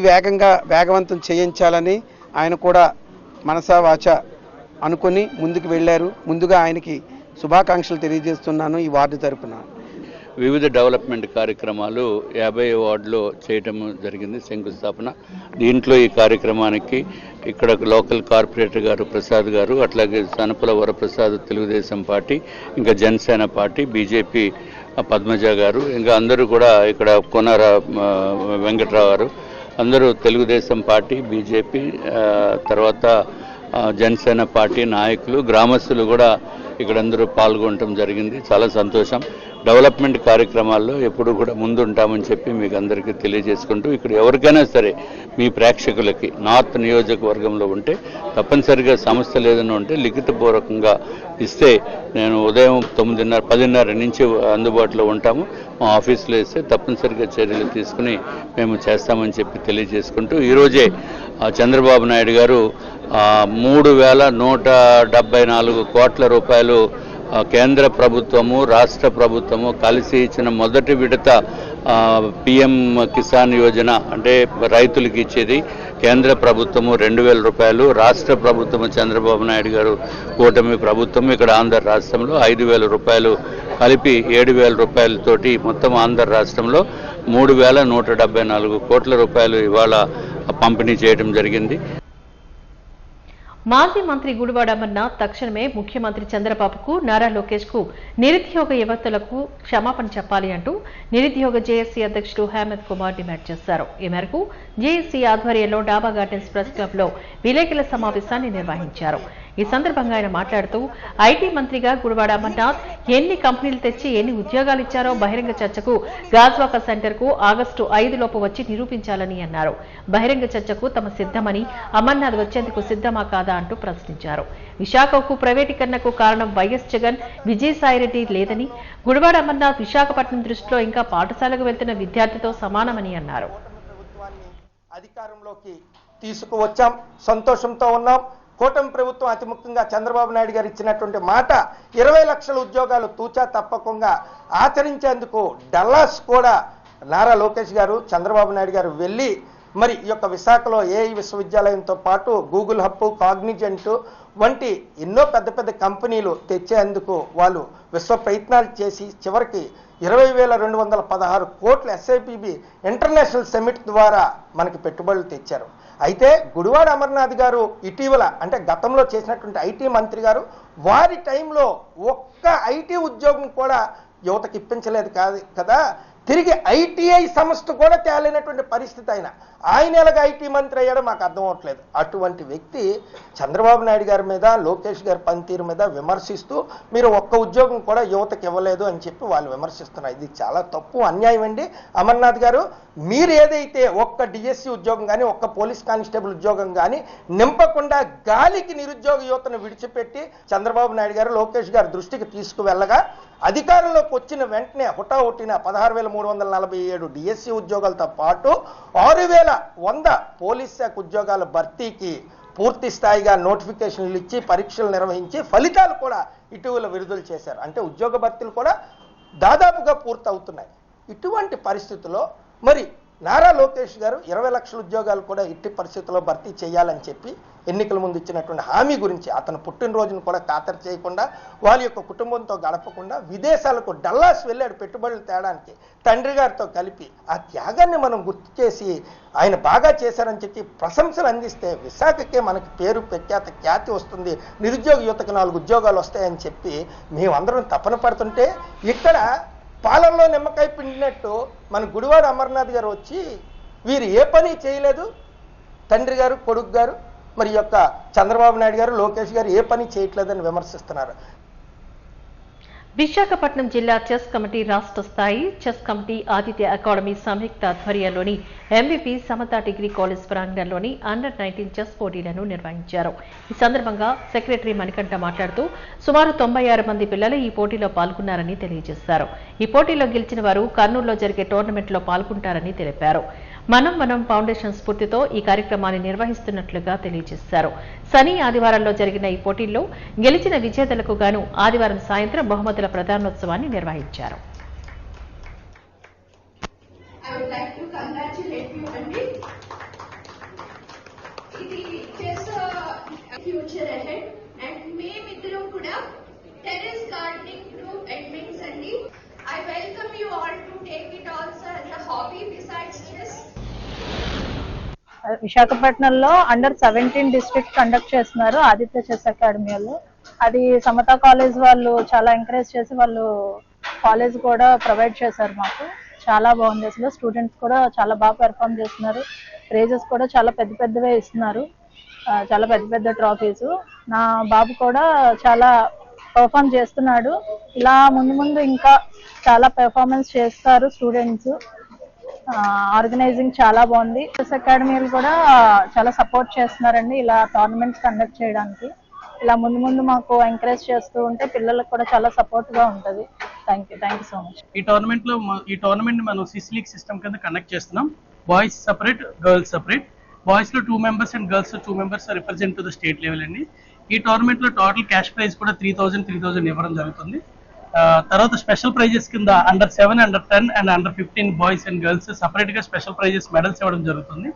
వేగవంతం చేయించాలని ఆయన కూడా మనసా వాచ అనుకొని ముందుకు వెళ్ళారు. ముందుగా ఆయనకి శుభాకాంక్షలు తెలియజేస్తున్నాను ఈ వార్డు తరపున. వివిధ డెవలప్మెంట్ కార్యక్రమాలు 50వ వార్డులో చేయటం జరిగింది, శంకుస్థాపన. దీంట్లో ఈ కార్యక్రమానికి ఇక్కడ లోకల్ కార్పొరేటర్ గారు ప్రసాద్ గారు, అట్లాగే సనపుల వరప్రసాద్ తెలుగుదేశం పార్టీ, ఇంకా జనసేన పార్టీ, బీజేపీ పద్మజ గారు, ఇంకా అందరూ కూడా ఇక్కడ కొనార వెంకట్రావు గారు, అందరూ తెలుగుదేశం పార్టీ, బీజేపీ, తర్వాత జనసేన పార్టీ నాయకులు, గ్రామస్తులు కూడా ఇక్కడ అందరూ పాల్గొనడం జరిగింది. చాలా సంతోషం. డెవలప్మెంట్ కార్యక్రమాల్లో ఎప్పుడు కూడా ముందుంటామని చెప్పి మీకు అందరికీ తెలియజేసుకుంటూ, ఇక్కడ ఎవరికైనా సరే మీ ప్రేక్షకులకి నార్త్ నియోజకవర్గంలో ఉంటే తప్పనిసరిగా సమస్యలు ఏదైనా ఉంటే లిఖితపూర్వకంగా ఇస్తే నేను ఉదయం 9:30, 10:30 నుంచి అందుబాటులో ఉంటాము. మా ఆఫీస్లో ఇస్తే తప్పనిసరిగా చర్యలు తీసుకుని మేము చేస్తామని చెప్పి తెలియజేసుకుంటూ, ఈరోజే చంద్రబాబు నాయుడు గారు 3,174 కోట్ల రూపాయలు కేంద్ర ప్రభుత్వము రాష్ట్ర ప్రభుత్వము కలిసి ఇచ్చిన మొదటి విడత పిఎం కిసాన్ యోజన, అంటే రైతులకు ఇచ్చేది కేంద్ర ప్రభుత్వము 2,000 రూపాయలు, రాష్ట్ర ప్రభుత్వము చంద్రబాబు నాయుడు గారు కూటమి ప్రభుత్వం ఇక్కడ ఆంధ్ర రాష్ట్రంలో 5,000 రూపాయలు కలిపి 7,000 రూపాయలతోటి మొత్తం ఆంధ్ర రాష్ట్రంలో 3,174 కోట్ల రూపాయలు ఇవాళ పంపిణీ చేయడం జరిగింది. మాజీ మంత్రి గుడివాడ అమర్నాథ్ తక్షణమే ముఖ్యమంత్రి చంద్రబాబుకు, నారా లోకేష్ కు నిరుద్యోగ యువతులకు క్షమాపణ చెప్పాలి అంటూ నిరుద్యోగ జేఏసీ అధ్యక్షుడు హేమంత్ కుమార్ డిమాండ్ చేశారు. ఈ మేరకు జేఏసీ ఆధ్వర్యంలో డాబా గార్డెన్స్ ప్రెస్ క్లబ్ లో విలేకరుల సమావేశాన్ని నిర్వహించారు. ఈ సందర్భంగా ఆయన మాట్లాడుతూ, ఐటీ మంత్రిగా గుడివాడ అమర్నాథ్ ఎన్ని కంపెనీలు తెచ్చి ఎన్ని ఉద్యోగాలు ఇచ్చారో బహిరంగ చర్చకు గాజ్వాక సెంటర్ కు ఆగస్టు 5 లోపు వచ్చి నిరూపించాలని అన్నారు. బహిరంగ చర్చకు తమ సిద్ధమని, అమర్నాథ్ వచ్చేందుకు సిద్ధమా కాదా అంటూ ప్రశ్నించారు. విశాఖకు ప్రైవేటీకరణకు కారణం వైఎస్ జగన్, విజయసాయిరెడ్డి లేదని, గుడివాడ అమర్నాథ్ విశాఖపట్నం దృష్టిలో ఇంకా పాఠశాలకు వెళ్తున్న విద్యార్థితో సమానమని అన్నారు. అధికారంలోకి తీసుకువచ్చాం, సంతోషంతో ఉన్నాం. కూటమి ప్రభుత్వం అతి ముఖ్యంగా చంద్రబాబు నాయుడు గారు ఇచ్చినటువంటి మాట 20 లక్షల ఉద్యోగాలు తూచా తప్పకుండా ఆచరించేందుకు డల్లాస్ కూడా నారా లోకేష్ గారు, చంద్రబాబు నాయుడు గారు వెళ్ళి మరి ఈ యొక్క విశాఖలో ఏఐ విశ్వవిద్యాలయంతో పాటు గూగుల్ హబ్, కాగ్నిజెంట్ వంటి ఎన్నో పెద్ద పెద్ద కంపెనీలు తెచ్చేందుకు వాళ్ళు విశ్వ ప్రయత్నాలు చేసి చివరికి 20,216 కోట్ల SIPB ఇంటర్నేషనల్ సమిట్ ద్వారా మనకి పెట్టుబడులు తెచ్చారు. అయితే గుడివాడ అమర్నాథ్ గారు ఇటీవల, అంటే గతంలో చేసినటువంటి ఐటీ మంత్రి గారు, వారి టైంలో ఒక్క ఐటీ ఉద్యోగం కూడా యువతకి ఇప్పించలేదు కదా. తిరిగి ఐటీఐ సంస్థ కూడా తేలినటువంటి పరిస్థితి ఆయన ఎలాగ ఐటీ మంత్రి అయ్యాడో మాకు అర్థం అవట్లేదు. అటువంటి వ్యక్తి చంద్రబాబు నాయుడు గారి మీద, లోకేష్ గారి పనితీరు మీద విమర్శిస్తూ మీరు ఒక్క ఉద్యోగం కూడా యువతకి ఇవ్వలేదు అని చెప్పి వాళ్ళు విమర్శిస్తున్నారు. ఇది చాలా తప్పు, అన్యాయం అండి. అమర్నాథ్ గారు, మీరు ఏదైతే ఒక్క డిఎస్సి ఉద్యోగం కానీ, ఒక్క పోలీస్ కానిస్టేబుల్ ఉద్యోగం కానీ నింపకుండా గాలికి నిరుద్యోగ యువతను విడిచిపెట్టి చంద్రబాబు నాయుడు గారు, లోకేష్ గారి దృష్టికి తీసుకువెళ్ళగా అధికారంలోకి వచ్చిన వెంటనే హుటాహుటిన 16,347 డిఎస్సి ఉద్యోగాలతో పాటు 6,100 పోలీస్ శాఖ ఉద్యోగాల భర్తీకి పూర్తి స్థాయిగా నోటిఫికేషన్లు ఇచ్చి పరీక్షలు నిర్వహించి ఫలితాలు కూడా ఇటీవల విడుదల చేశారు. అంటే ఉద్యోగ భర్తీలు కూడా దాదాపుగా పూర్తవుతున్నాయి. ఇటువంటి పరిస్థితుల్లో మరి నారా లోకేష్ గారు 20 లక్షల ఉద్యోగాలు కూడా ఇట్టి పరిస్థితుల్లో భర్తీ చేయాలని చెప్పి ఎన్నికల ముందు ఇచ్చినటువంటి హామీ గురించి అతను పుట్టినరోజును కూడా ఖాతరు చేయకుండా వాళ్ళ యొక్క కుటుంబంతో గడపకుండా విదేశాలకు డల్లాస్ వెళ్ళాడు పెట్టుబడులు తేడానికి తండ్రి గారితో కలిపి. ఆ త్యాగాన్ని మనం గుర్తు చేసి ఆయన బాగా చేశారని చెప్పి ప్రశంసలు అందిస్తే విశాఖకే మనకి పేరు ఖ్యాతి వస్తుంది, నిరుద్యోగ యువతకు 4 ఉద్యోగాలు వస్తాయని చెప్పి మేమందరం తపన పడుతుంటే ఇక్కడ పాలనలో నిమ్మకాయ పిండినట్టు మన గుడివాడ అమర్నాథ్ గారు వచ్చి వీరు ఏ పని చేయలేదు, తండ్రి గారు కొడుకు గారు మరి యొక్క చంద్రబాబు నాయుడు గారు లోకేష్ గారు ఏ పని చేయట్లేదని విమర్శిస్తున్నారు. విశాఖపట్నం జిల్లా చెస్ కమిటీ రాష్ట్ర స్థాయి చెస్ కమిటీ ఆదిత్య అకాడమీ సంయుక్త ఆధ్వర్యంలోని ఎంవిపి సమతా డిగ్రీ కాలేజ్ ప్రాంగణంలోని అండర్-19 చెస్ పోటీలను నిర్వహించారు. ఈ సందర్భంగా సెక్రటరీ మణికంఠ మాట్లాడుతూ సుమారు 96 మంది పిల్లలు ఈ పోటీలో పాల్గొన్నారని తెలియజేశారు. ఈ పోటీలో గెలిచిన వారు కర్నూలులో జరిగే టోర్నమెంట్లో పాల్గొంటారని తెలిపారు. మనం ఫౌండేషన్ స్ఫూర్తితో ఈ కార్యక్రమాన్ని నిర్వహిస్తున్నట్లుగా తెలియజేశారు. శని ఆదివారాల్లో జరిగిన ఈ పోటీల్లో గెలిచిన విజేతలకు గాను ఆదివారం సాయంత్రం బహుమతుల ప్రదానోత్సవాన్ని నిర్వహించారు. I welcome you all to take it also as a hobby besides chess. విశాఖపట్నంలో అండర్-17 డిస్ట్రిక్ట్ కండక్ట్ చేస్తున్నారు ఆదిత్య చెస్ అకాడమీలో. అది సమతా కాలేజ్ వాళ్ళు చాలా ఎంకరేజ్ చేసి వాళ్ళు కాలేజ్ కూడా ప్రొవైడ్ చేశారు మాకు. చాలా బాగుంది, అసలు స్టూడెంట్స్ కూడా చాలా బాగా పెర్ఫామ్ చేస్తున్నారు. ప్రైజెస్ కూడా చాలా పెద్దవే ఇస్తున్నారు, చాలా పెద్ద ట్రాఫీస్. నా బాబు కూడా చాలా పర్ఫామ్ చేస్తున్నాడు. ఇలా ముందు ఇంకా చాలా పెర్ఫార్మెన్స్ చేస్తారు స్టూడెంట్స్. ఆర్గనైజింగ్ చాలా బాగుంది. చెస్ అకాడమీలు కూడా చాలా సపోర్ట్ చేస్తున్నారండి ఇలా టోర్నమెంట్స్ కండక్ట్ చేయడానికి. ఇలా ముందు మాకు ఎంకరేజ్ చేస్తూ ఉంటే పిల్లలకు కూడా చాలా సపోర్ట్ గా ఉంటుంది. Thank you so much. ఈ టోర్నమెంట్ మనం సిస్ లీగ్ సిస్టమ్ కింద కండక్ట్ చేస్తున్నాం. Boys separate, girls separate. Boys లో 2 members అండ్ గర్ల్స్ లో 2 members represent to the state level అండి. ఈ టోర్నమెంట్ లో టోటల్ క్యాష్ ప్రైజ్ కూడా 3,000 ఇవ్వడం జరుగుతుంది. తర్వాత స్పెషల్ ప్రైజెస్ కింద under, under and under boys and girls separate గా స్పెషల్ ప్రైజెస్ మెడల్స్ ఇవ్వడం జరుగుతుంది.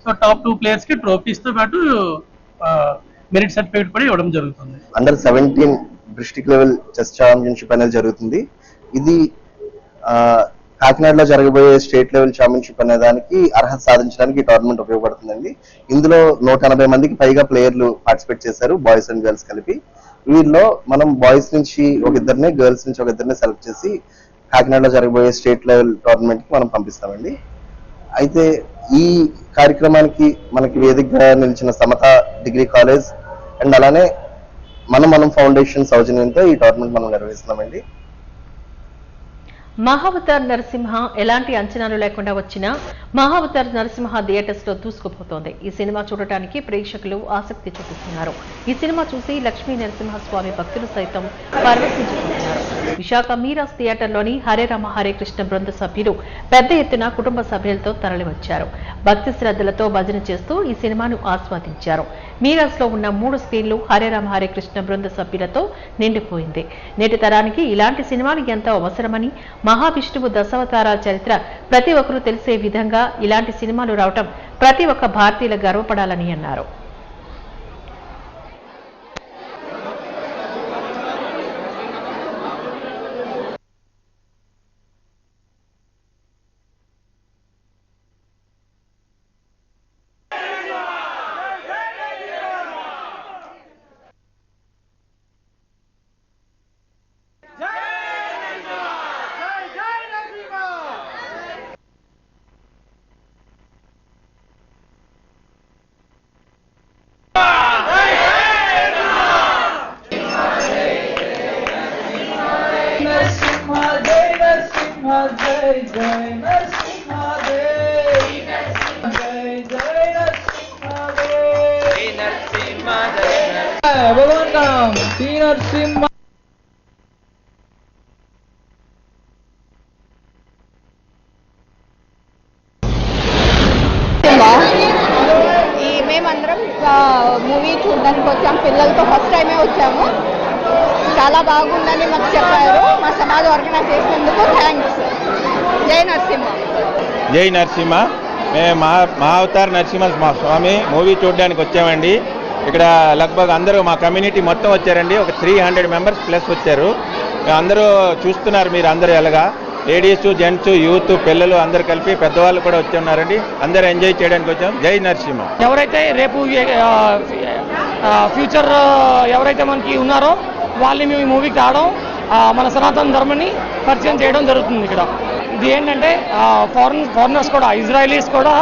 సో టాప్ 2 players కి ట్రోఫీస్ తో పాటు మెరిట్ సర్టిఫికేట్ కూడా ఇవ్వడం జరుగుతుంది. Under district level chess championship అనేది జరుగుతుంది. ఇది కాకినాడలో జరగబోయే స్టేట్ లెవెల్ ఛాంపియన్షిప్ అనే దానికి అర్హత సాధించడానికి ఈ టోర్నమెంట్ ఉపయోగపడుతుందండి. ఇందులో 180 మందికి పైగా ప్లేయర్లు పార్టిసిపేట్ చేశారు, బాయ్స్ అండ్ గర్ల్స్ కలిపి. వీళ్ళలో మనం బాయ్స్ నుంచి ఒక ఇద్దరిని, గర్ల్స్ నుంచి ఒక ఇద్దరిని సెలెక్ట్ చేసి కాకినాడలో జరగబోయే స్టేట్ లెవెల్ టోర్నమెంట్ కి మనం పంపిస్తామండి. అయితే ఈ కార్యక్రమానికి మనకి వేదికగా నిలిచిన సమతా డిగ్రీ కాలేజ్ అండ్ అలానే మనం ఫౌండేషన్ సౌజన్యంతో ఈ టోర్నమెంట్ మనం నిర్వహిస్తున్నామండి. మహావతార్ నరసింహ ఎలాంటి అంచనాలు లేకుండా వచ్చిన మహావతార్ నరసింహ థియేటర్స్ లో దూసుకుపోతోంది. ఈ సినిమా చూడటానికి ప్రేక్షకులు ఆసక్తి చూపిస్తున్నారు. ఈ సినిమా చూసి లక్ష్మీ నరసింహస్వామి భక్తులు సైతం పరవశించుకుంటున్నారు. విశాఖ మీరాస్ థియేటర్లోని హరే రామ హరే కృష్ణ బృంద సభ్యులు పెద్ద ఎత్తున కుటుంబ సభ్యులతో తరలివచ్చారు. భక్తి శ్రద్ధలతో భజన చేస్తూ ఈ సినిమాను ఆస్వాదించారు. మీరాస్ లో ఉన్న 3 స్క్రీన్లు హరే రామ హరే కృష్ణ బృంద సభ్యులతో నిండిపోయింది. నేటి తరానికి ఇలాంటి సినిమాలు ఎంతో అవసరమని, మహావిష్ణువు దశావతారాల చరిత్ర ప్రతి ఒక్కరూ తెలిసే విధంగా ఇలాంటి సినిమాలు రావటం ప్రతి ఒక్క భారతీయుల గర్వపడాలని అన్నారు. మేమందరం మూవీ చూడడానికి వచ్చాము. పిల్లలతో ఫస్ట్ టైమే వచ్చాము. చాలా బాగుందని మాకు చెప్పారు. మా సమాజ్ ఆర్గనైజ్ చేసినందుకు థ్యాంక్స్. జై నరసింహ. జై నరసింహ. మేము మహావతార్ నరసింహ స్వామి మూవీ చూడడానికి వచ్చామండి. ఇక్కడ లగ్భగ్ అందరూ మా కమ్యూనిటీ మొత్తం వచ్చారండి. ఒక 300 మెంబర్స్ ప్లస్ వచ్చారు. అందరూ చూస్తున్నారు మీరు అందరూ ఎలాగా లేడీస్, జెంట్స్, యూత్, పిల్లలు అందరు కలిపి పెద్దవాళ్ళు కూడా వచ్చి ఉన్నారండి. అందరూ ఎంజాయ్ చేయడానికి వచ్చాం. జై నరసింహ. ఎవరైతే రేపు ఫ్యూచర్ ఎవరైతే మనకి ఉన్నారో వాళ్ళని మేము ఈ మూవీకి రావడం మన సనాతన ధర్మని పరిచయం చేయడం జరుగుతుంది. ఇక్కడ ఇది ఏంటంటే ఫారినర్స్ కూడా, ఇజ్రాయలీస్ కూడా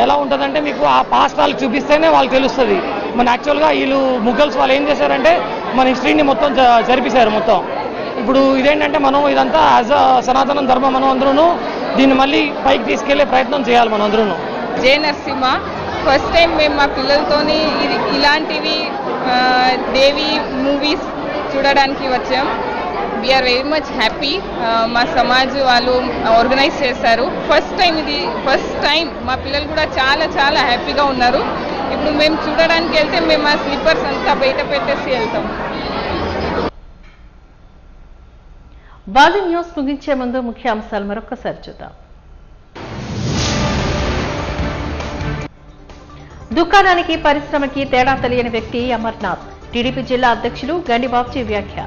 ఎలా ఉంటుందంటే మీకు ఆ పాస్ట్ వాళ్ళకి చూపిస్తేనే వాళ్ళకి తెలుస్తుంది. మన యాక్చువల్గా వీళ్ళు ముఘల్స్ వాళ్ళు ఏం చేశారంటే మన హిస్టరీని మొత్తం జరిపేశారు మొత్తం. ఇప్పుడు ఇదేంటంటే మనం ఇదంతా యాజ్ అ సనాతన ధర్మం మనం అందరూ దీన్ని మళ్ళీ పైకి తీసుకెళ్లే ప్రయత్నం చేయాలి మనం అందరూ. జై నరసింహ. ఫస్ట్ టైం మేము మా పిల్లలతోని ఇలాంటివి దేవి మూవీస్ చూడడానికి వచ్చాం. We are very much happy. మా సమాజ్ వాళ్ళు ఆర్గనైజ్ చేశారు. ఫస్ట్ టైం మా పిల్లలు కూడా చాలా చాలా హ్యాపీగా ఉన్నారు. ఇప్పుడు మేము చూడడానికి వెళ్తే మేము ఆ స్లిప్పర్స్ అంతా బయట పెట్టేసి వెళ్తాం. బాలి న్యూస్ ముగించే ముందు ముఖ్య అంశాలు మరొకసారి చూద్దాం. దుకాణానికి పరిశ్రమకి తేడా తెలియని వ్యక్తి అమర్నాథ్. టీడీపీ జిల్లా అధ్యక్షులు గండి బాబ్జీ వ్యాఖ్య.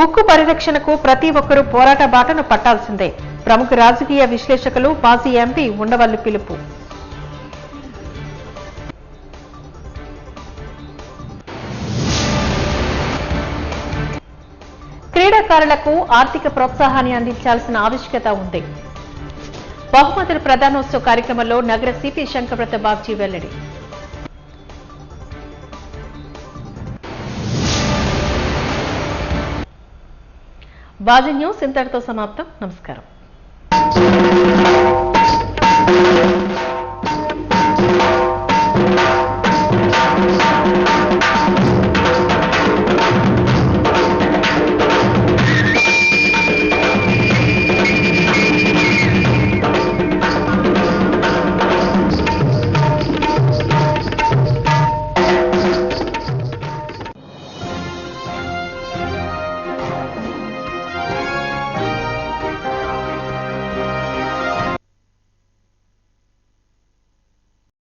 ఉక్కు పరిరక్షణకు ప్రతి ఒక్కరూ పోరాట బాటను పట్టాల్సిందే. ప్రముఖ రాజకీయ విశ్లేషకులు మాజీ ఎంపీ ఉండవల్లి పిలుపు. క్రీడాకారులకు ఆర్థిక ప్రోత్సాహాన్ని అందించాల్సిన ఆవశ్యకత ఉంది. బహుమతుల ప్రదానోత్సవ కార్యక్రమంలో నగర సిపి శంకరప్రత బాబ్జీ వెల్లడి. బాజీ న్యూస్ ఇంతటితో సమాప్తం. నమస్కారం.